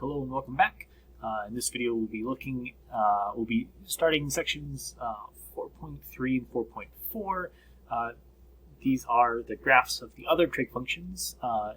Hello and welcome back. In this video, we'll be starting sections 4.3 and 4.4. These are the graphs of the other trig functions,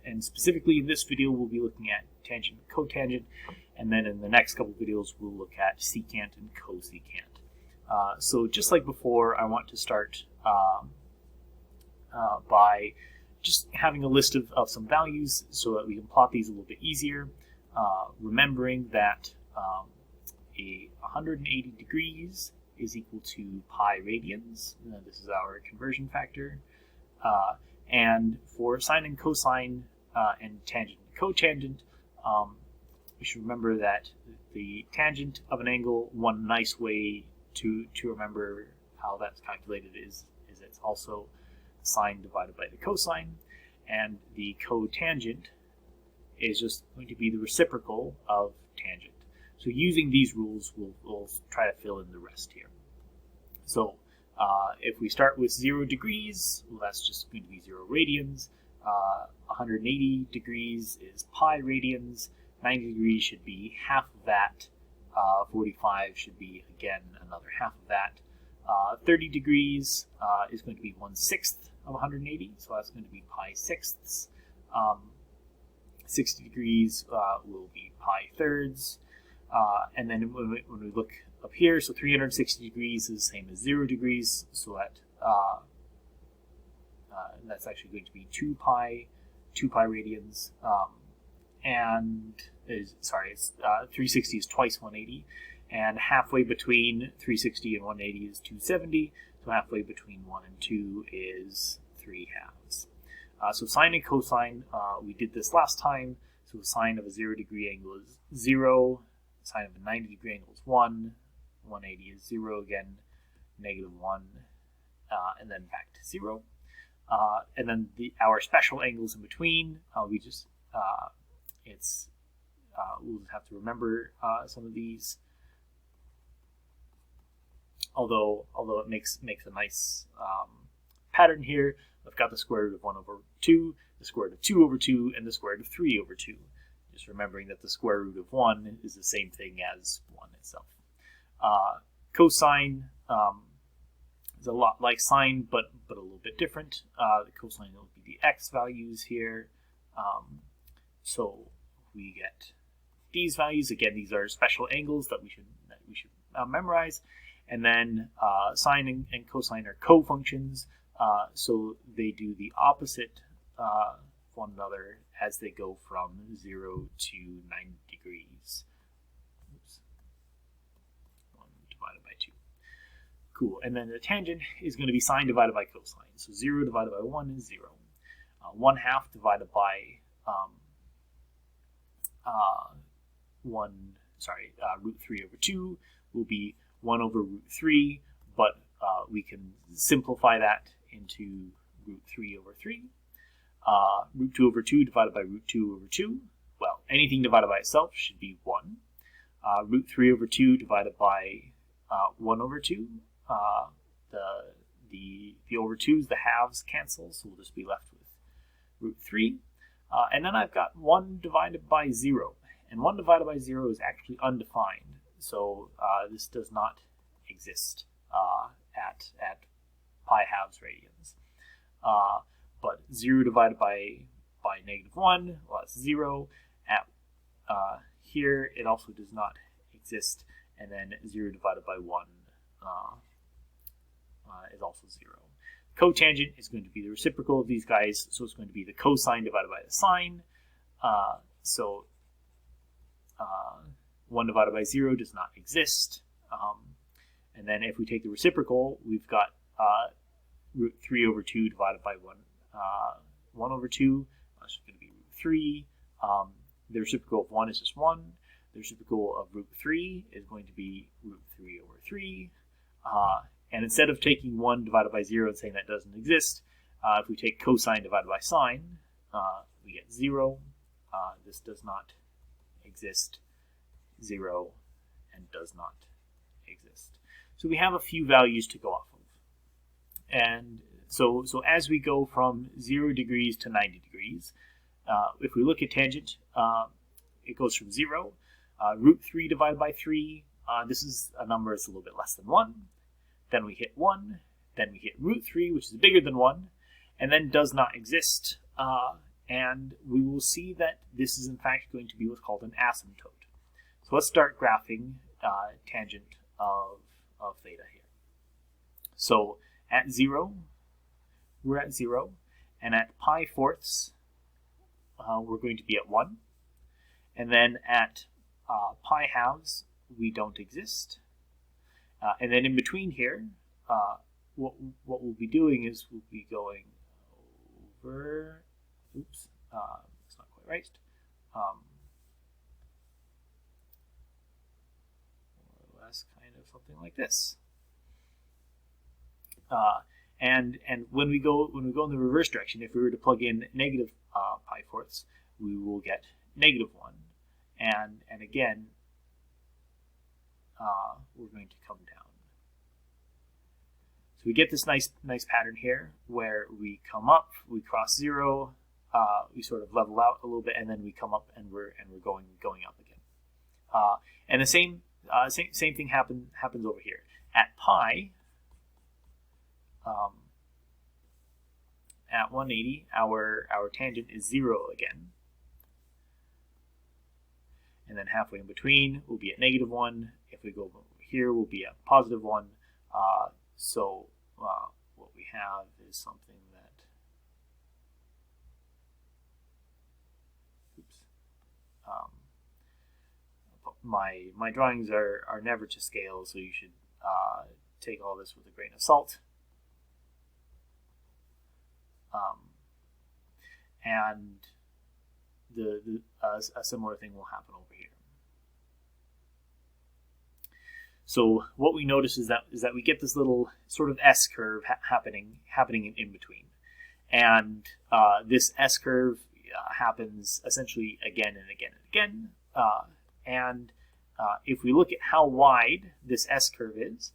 and specifically in this video, we'll be looking at tangent and cotangent, and then in the next couple videos, we'll look at secant and cosecant. So just like before, I want to start by just having a list of some values so that we can plot these a little bit easier. Remembering that 180 degrees is equal to pi radians. This is our conversion factor. And for sine and cosine and tangent and cotangent, we should remember that the tangent of an angle, one nice way to remember how that's calculated is it's also sine divided by the cosine, and the cotangent is just going to be the reciprocal of tangent. So using these rules, we'll try to fill in the rest here. So if we start with 0 degrees, well, that's just going to be 0 radians. 180 degrees is pi radians. 90 degrees should be half of that. 45 should be, again, another half of that. 30 degrees is going to be 1/6 of 180, so that's going to be pi sixths. 60 degrees will be pi thirds. And then when we look up here, so 360 degrees is the same as 0 degrees, so that that's actually going to be 2 pi radians. It's 360 is twice 180, and halfway between 360 and 180 is 270, so halfway between 1 and 2 is 3 halves. So sine and cosine, we did this last time. So sine of a 0 degree angle is 0, sine of a 90 degree angle is 1, 180 is 0 again, -1, and then back to 0. And then our special angles in between, we'll just have to remember some of these. Although it makes a nice pattern here. I've got the square root of 1 over 2, the square root of 2 over 2, and the square root of 3 over 2. Just remembering that the square root of 1 is the same thing as 1 itself. Cosine is a lot like sine, but a little bit different. The cosine will be the x values here. So we get these values. Again, these are special angles that we should memorize. And then sine and cosine are co-functions. So they do the opposite of one another as they go from 0 to 90 degrees. Oops. 1 divided by 2. Cool. And then the tangent is going to be sine divided by cosine. So 0 divided by 1 is 0. 1/2 divided by root 3 over 2 will be 1 over root 3, but we can simplify that into root 3 over 3. Root 2 over 2 divided by root 2 over 2. Well, anything divided by itself should be 1. Root 3 over 2 divided by 1 over 2. The over 2's, the halves cancel, so we'll just be left with root 3. And then I've got 1 divided by 0. And 1 divided by 0 is actually undefined. So this does not exist at pi halves radians. But 0 divided by -1, well, that's 0. At here, it also does not exist. And then 0 divided by 1 is also 0. Cotangent is going to be the reciprocal of these guys, so it's going to be the cosine divided by the sine. So 1 divided by 0 does not exist. And then if we take the reciprocal, we've got root 3 over 2 divided by 1 over 2. That's going to be root 3. The reciprocal of 1 is just 1. The reciprocal of root 3 is going to be root 3 over 3. And instead of taking 1 divided by 0 and saying that doesn't exist, if we take cosine divided by sine, we get 0. This does not exist. 0 and does not exist. So we have a few values to go off of. And so as we go from 0 degrees to 90 degrees, if we look at tangent, it goes from 0. Root 3 divided by 3, this is a number that's a little bit less than 1. Then we hit 1. Then we hit root 3, which is bigger than 1, and then does not exist. And we will see that this is in fact going to be what's called an asymptote. So let's start graphing tangent of theta here. So at 0, we're at 0, and at pi fourths, we're going to be at 1. And then at pi halves, we don't exist. And then in between here, what we'll be doing is we'll be going over, oops, it's not quite right, more or less kind of something like this. And when we go in the reverse direction, if we were to plug in negative pi fourths, we will get negative 1, and again we're going to come down. So we get this nice pattern here where we come up, we cross 0, we sort of level out a little bit, and then we come up and we're going up again. And the same thing happens over here at pi. At 180, our tangent is 0 again. And then halfway in between, we'll be at negative 1. If we go over here, we'll be at positive 1. So what we have is something that, oops, my drawings are never to scale, so you should take all this with a grain of salt. And a similar thing will happen over here. So what we notice is that we get this little sort of S curve happening in between, and this S curve happens essentially again and again and again. And if we look at how wide this S curve is,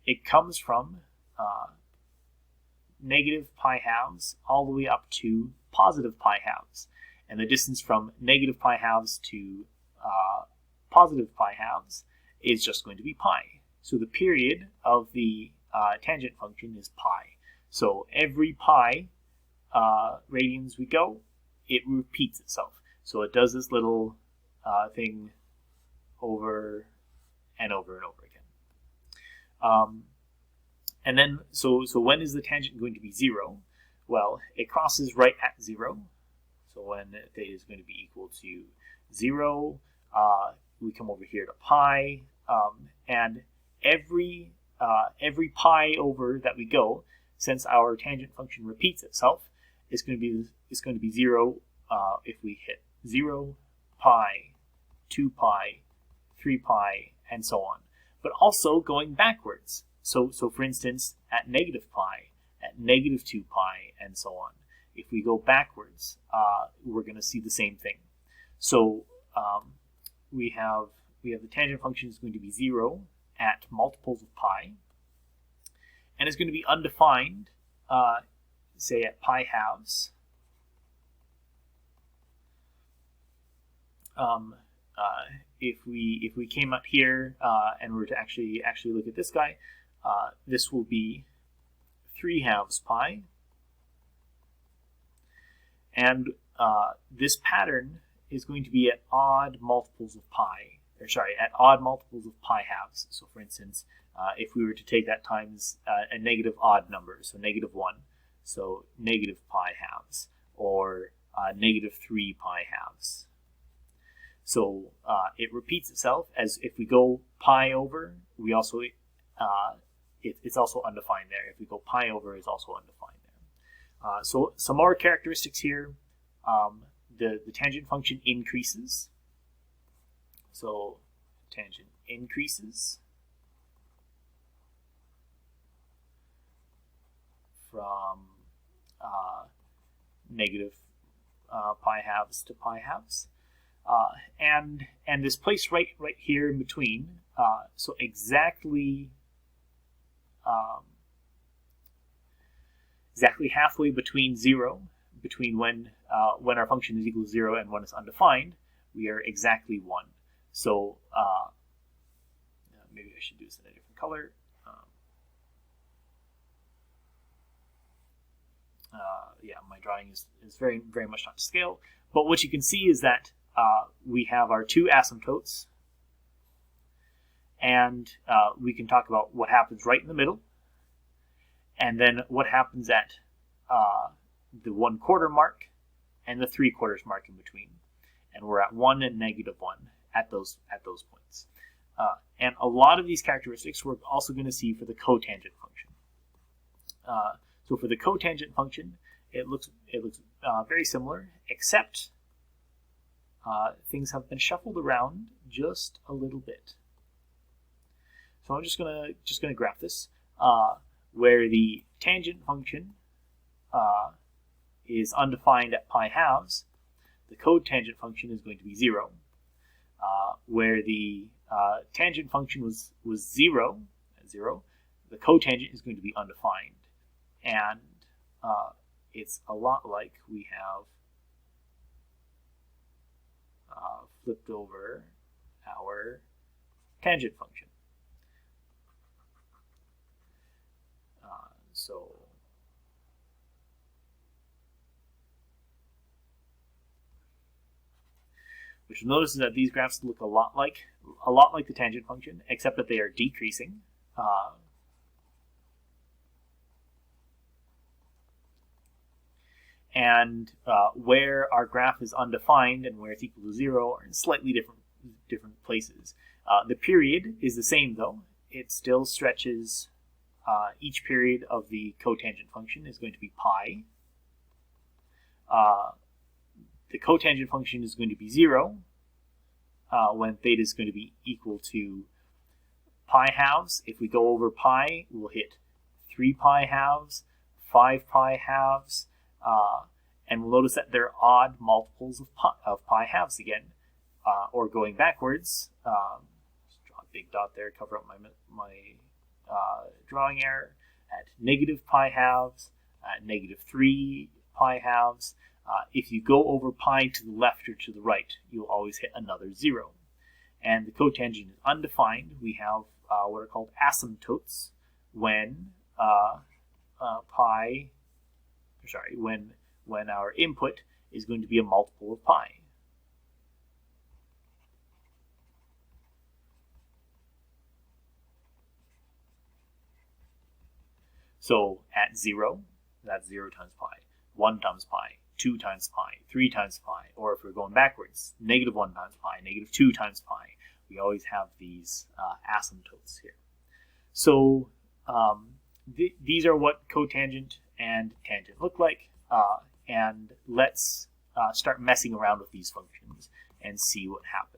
it comes from negative pi halves all the way up to positive pi halves. And the distance from negative pi halves to positive pi halves is just going to be pi. So the period of the tangent function is pi. So every pi radians we go, it repeats itself. So it does this little thing over and over and over again. And then, so when is the tangent going to be 0? Well, it crosses right at 0. So when theta is going to be equal to 0, we come over here to pi, and every pi over that we go, since our tangent function repeats itself, is going to be 0 if we hit 0, pi, 2 pi, 3 pi, and so on. But also going backwards. So for instance, at negative pi, at negative 2 pi, and so on. If we go backwards, we're going to see the same thing. So we have the tangent function is going to be 0 at multiples of pi, and it's going to be undefined, say at pi halves. If we came up here and were to actually look at this guy, this will be 3 halves pi, and this pattern is going to be at odd multiples of pi, at odd multiples of pi halves. So for instance, if we were to take that times a negative odd number, so negative 1, so negative pi halves, or negative 3 pi halves. So it repeats itself, as if we go pi over, we also it's also undefined there. If we go pi over, it's also undefined there. So some more characteristics here. The tangent function increases. So tangent increases from negative pi halves to pi halves. And this place right here in between, so exactly halfway between 0, between when our function is equal to 0 and when it's undefined, we are exactly 1. So maybe I should do this in a different color. Yeah, my drawing is very, very much not to scale. But what you can see is that we have our 2 asymptotes, and we can talk about what happens right in the middle, and then what happens at the 1/4 mark and the 3/4 mark in between. And we're at 1 and -1 at those points. And a lot of these characteristics we're also going to see for the cotangent function. So for the cotangent function, it looks very similar, except things have been shuffled around just a little bit. So I'm just gonna graph this, where the tangent function is undefined at pi halves. The cotangent function is going to be 0. Where the tangent function was 0 at 0, the cotangent is going to be undefined, and it's a lot like we have flipped over our tangent function. So what you'll notice is that these graphs look a lot like the tangent function, except that they are decreasing. And where our graph is undefined and where it's equal to 0 are in slightly different places. The period is the same though. It still stretches. Each period of the cotangent function is going to be pi. The cotangent function is going to be 0 when theta is going to be equal to pi halves. If we go over pi, we'll hit 3 pi halves, 5 pi halves, and we'll notice that they're odd multiples of pi halves again. Or going backwards, just draw a big dot there, cover up my drawing error, at negative pi halves, at negative 3 pi halves. If you go over pi to the left or to the right, you'll always hit another 0. And the cotangent is undefined. We have what are called asymptotes when when our input is going to be a multiple of pi. So at 0, that's 0 times pi, 1 times pi, 2 times pi, 3 times pi, or if we're going backwards, negative 1 times pi, negative 2 times pi. We always have these asymptotes here. So these are what cotangent and tangent look like, and let's start messing around with these functions and see what happens.